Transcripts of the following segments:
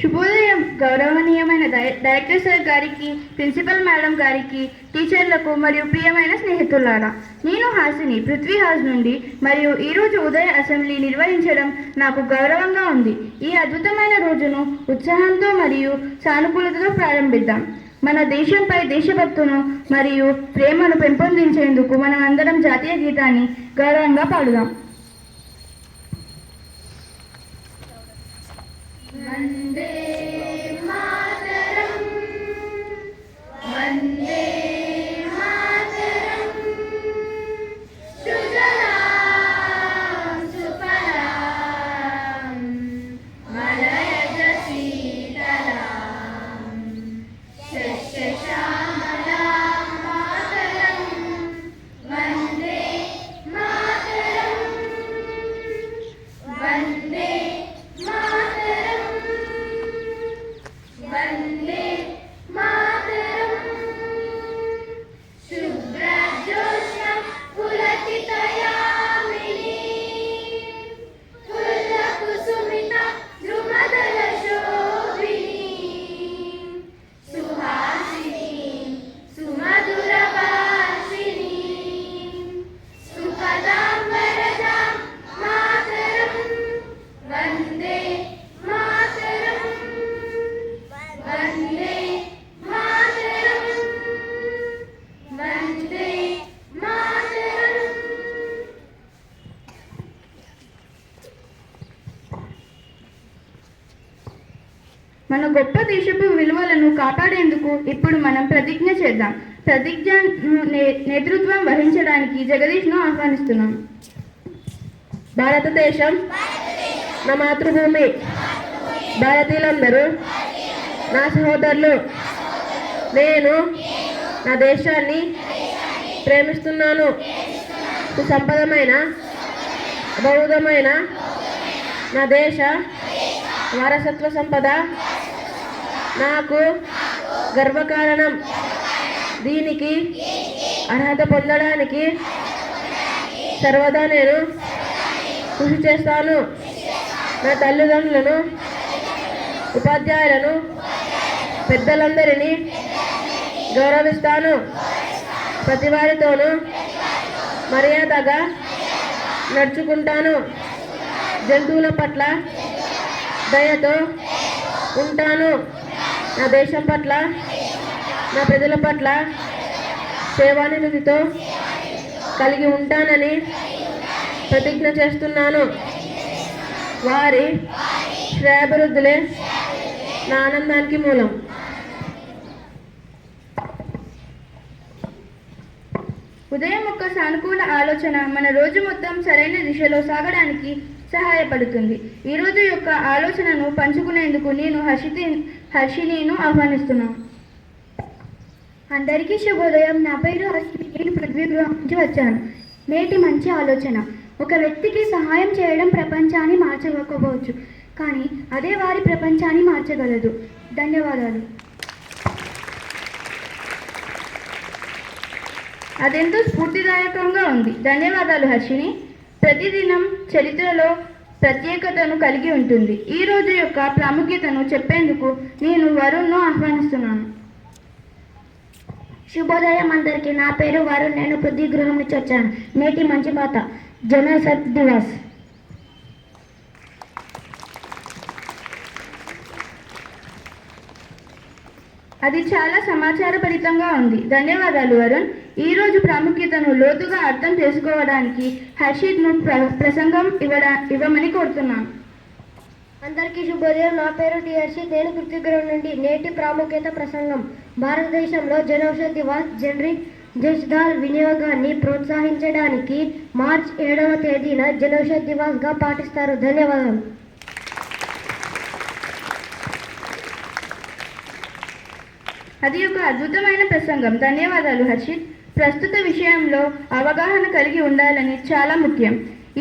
శుభోదయం. గౌరవనీయమైన director sir గారికి, ప్రిన్సిపల్ మేడం గారికి, టీచర్లకు మరియు ప్రియమైన స్నేహితులారా, నేను హాసిని పృథ్వీ హౌస్ నుండి. మరియు ఈరోజు ఉదయ అసెంబ్లీ నిర్వహించడం నాకు గౌరవంగా ఉంది. ఈ అద్భుతమైన రోజును ఉత్సాహంతో మరియు సానుకూలతతో ప్రారంభిద్దాం. మన దేశంపై దేశభక్తును మరియు ప్రేమను పెంపొందించేందుకు మనం అందరం జాతీయ గీతాన్ని గౌరవంగా పాడుదాం. వందే మాతరం, వందే మాతరం, సుజలాం సుఫలాం మలయజ శీతలాం సస్యశ్యామలాం మాతరం, వందే మాతరం, వందే మాతరం, వందే మాతరం. శుభ్రజ్యోత్స్న పులకితయామినీ ఫుల్లకుసుమిత ద్రుమదల శోభినీ సుహాసినీ సుమధుర భాషినీ సుఖదాం వరదాం మాతరం, వందే మాతరం, వందే మాతరం, వందే మాతరం. మన గొప్ప దేశపు విలువలను కాపాడేందుకు ఇప్పుడు మనం ప్రతిజ్ఞ చేద్దాం. ప్రతిజ్ఞ నేతృత్వం వహించడానికి జగదీష్ను ఆహ్వానిస్తున్నాం. భారతదేశం నా మాతృభూమి. భారతీయులందరూ నా సహోదరులు. నేను నా దేశాన్ని ప్రేమిస్తున్నాను. సుసంపదమైన బౌద్ధమైన నా దేశ వారసత్వ సంపద నాకు గర్వకారణం. దీనికి అర్హత పొందడానికి సర్వదా నేను కృషి చేస్తాను. నా తల్లిదండ్రులను, ఉపాధ్యాయులను, పెద్దలందరినీ గౌరవిస్తాను. ప్రతి వారితోనూ మర్యాదగా నడుచుకుంటాను. జంతువుల పట్ల దయతో ఉంటాను. నా దేశం పట్ల, నా ప్రజల పట్ల సేవానిరతితో కలిగి ఉంటానని ప్రతిజ్ఞ చేస్తున్నాను. వారి శ్రేయాభివృద్ధులే నా ఆనందానికి మూలం. ఉదయం ఒక సానుకూల ఆలోచన మన రోజు మొత్తం సరైన దిశలో సాగడానికి సహాయపడుతుంది. ఈ రోజు యొక్క ఆలోచనను పంచుకునేందుకు నేను హర్షినిను ఆహ్వానిస్తున్నాను. అందరికీ శుభోదయం. నా పేరు హర్షిని. నేను పృథ్వీ గృహం నుంచి వచ్చాను. నేటి మంచి ఆలోచన. ఒక వ్యక్తికి సహాయం చేయడం ప్రపంచాన్ని మార్చకపోవచ్చు, కానీ అదే వారి ప్రపంచాన్ని మార్చగలదు. ధన్యవాదాలు. అదెంతో స్ఫూర్తిదాయకంగా ఉంది. ధన్యవాదాలు హర్షిని. ప్రతిదినం చరిత్రలో ప్రత్యేకతను కలిగి ఉంటుంది. ఈ రోజు యొక్క ప్రాముఖ్యతను చెప్పేందుకు నేను వరుణ్ను ఆహ్వానిస్తున్నాను. శుభోదయం అందరికీ. నా పేరు వరుణ్. నేను పృథ్వీ గృహం నుంచి వచ్చాను. నేటి మంచి మాట జనౌషధి దివస్. అది చాలా సమాచారభరితంగా ఉంది. ధన్యవాదాలు వరుణ్. ఈ రోజు ప్రాముఖ్యతను లోతుగా అర్థం చేసుకోవడానికి హర్షిత్ను ప్రసంగం ఇవ్వమని కోరుతున్నాను. అందరికీ శుభోదయం. నా పేరు టి హర్షిత్. నేను పృథ్వీ గృహం నుండి. నేటి ప్రాముఖ్యత ప్రసంగం. భారతదేశంలో జనౌషధి దివస్ జనరిక్ జస్దాల్ వినియోగాన్ని ప్రోత్సహించడానికి మార్చి 7వ తేదీన జనౌషధి దివస్గా పాటిస్తారు. ధన్యవాదాలు. అది ఒక అద్భుతమైన ప్రసంగం. ధన్యవాదాలు హర్షిత్. ప్రస్తుత విషయంలో అవగాహన కలిగి ఉండాలని చాలా ముఖ్యం.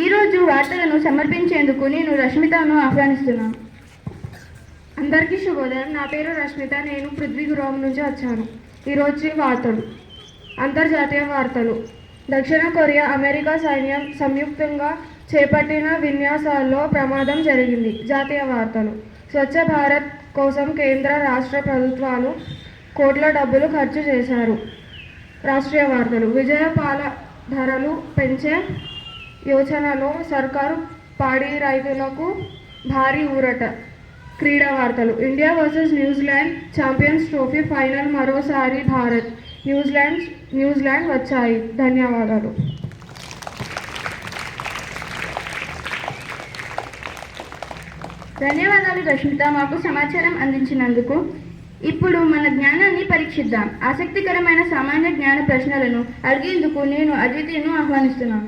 ఈరోజు వార్తలను సమర్పించేందుకు నేను రష్మితను ఆహ్వానిస్తున్నాను. అందరికీ శుభోదయం. నా పేరు రష్మిత. నేను పృథ్వీ గృహం నుంచి వచ్చాను. ఈరోజు వార్తలు. అంతర్జాతీయ వార్తలు. దక్షిణ కొరియా అమెరికా సైన్యం సంయుక్తంగా చేపట్టిన విన్యాసాల్లో ప్రమాదం జరిగింది. జాతీయ వార్తలు. స్వచ్ఛ భారత్ కోసం కేంద్ర రాష్ట్ర ప్రభుత్వాలు కోట్ల డబ్బులు ఖర్చు చేశారు. రాష్ట్రీయ వార్తలు. విజయపాల ధరలు పెంచే యోచనలో సర్కారు పాడి రైతులకు భారీ ఊరట. క్రీడా వార్తలు. India versus New Zealand champions trophy final మరోసారి భారత్ న్యూజిలాండ్ వచ్చాయి. ధన్యవాదాలు. ధన్యవాదాలు రష్మిత, మాకు సమాచారం అందించినందుకు. ఇప్పుడు మన జ్ఞానాన్ని పరీక్షిద్దాం. ఆసక్తికరమైన సామాన్య జ్ఞాన ప్రశ్నలను అడిగేందుకు నేను అద్వితిని ఆహ్వానిస్తున్నాను.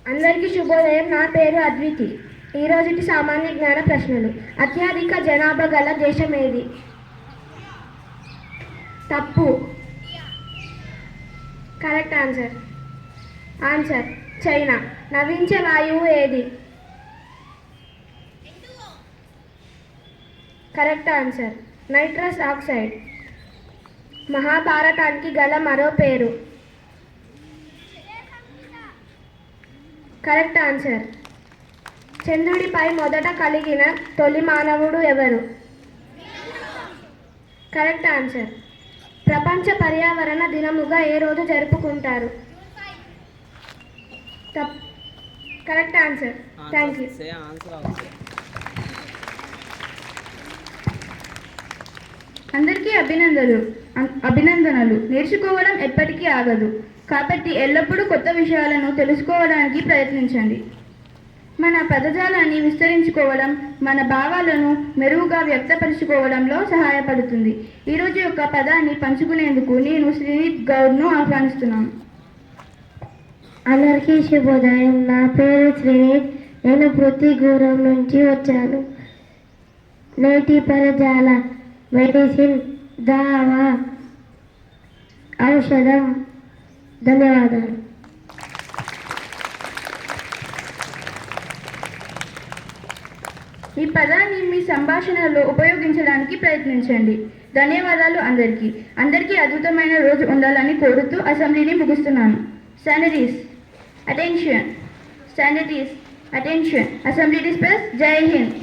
అందరికీ శుభోదయం. నా పేరు అద్వితి. ఈరోజుటి సామాన్య జ్ఞాన ప్రశ్నలు. అత్యధిక జనాభా గల దేశం ఏది? తప్పు. Correct answer. చైనా. నవించే వాయువు ఏది? Correct answer. Nitrous oxide. మహాభారతానికి గల మరో పేరు? Correct answer. చంద్రుడిపై మొదట కలిగిన తొలి మానవుడు ఎవరు? Correct answer. ప్రపంచ పర్యావరణ దినముగా ఏ రోజు జరుపుకుంటారు? Correct answer. Thank you. అందరికీ అభినందనలు. నేర్చుకోవడం ఎప్పటికీ ఆగదు, కాబట్టి ఎల్లప్పుడూ కొత్త విషయాలను తెలుసుకోవడానికి ప్రయత్నించండి. మన పదజాలాన్ని విస్తరించుకోవడం మన భావాలను మెరుగుగా వ్యక్తపరచుకోవడంలో సహాయపడుతుంది. ఈరోజు యొక్క పదాన్ని పంచుకునేందుకు నేను శ్రీనిత్ గౌడ్ను ఆహ్వానిస్తున్నాను. అందరికీ శుభోదయం. నా పేరు శ్రీనిత్. నేను పృథ్వీగురం నుంచి వచ్చాను. నేటి పదజాల మెడిసిన్, దావా, ఔషధం. ధన్యవాదాలు. ఈ పదాన్ని మీ సంభాషణలో ఉపయోగించడానికి ప్రయత్నించండి. ధన్యవాదాలు అందరికీ అద్భుతమైన రోజు ఉండాలని కోరుతూ అసెంబ్లీని ముగిస్తున్నాను. Stand at ease attention. Assembly disperse. Jai Hind.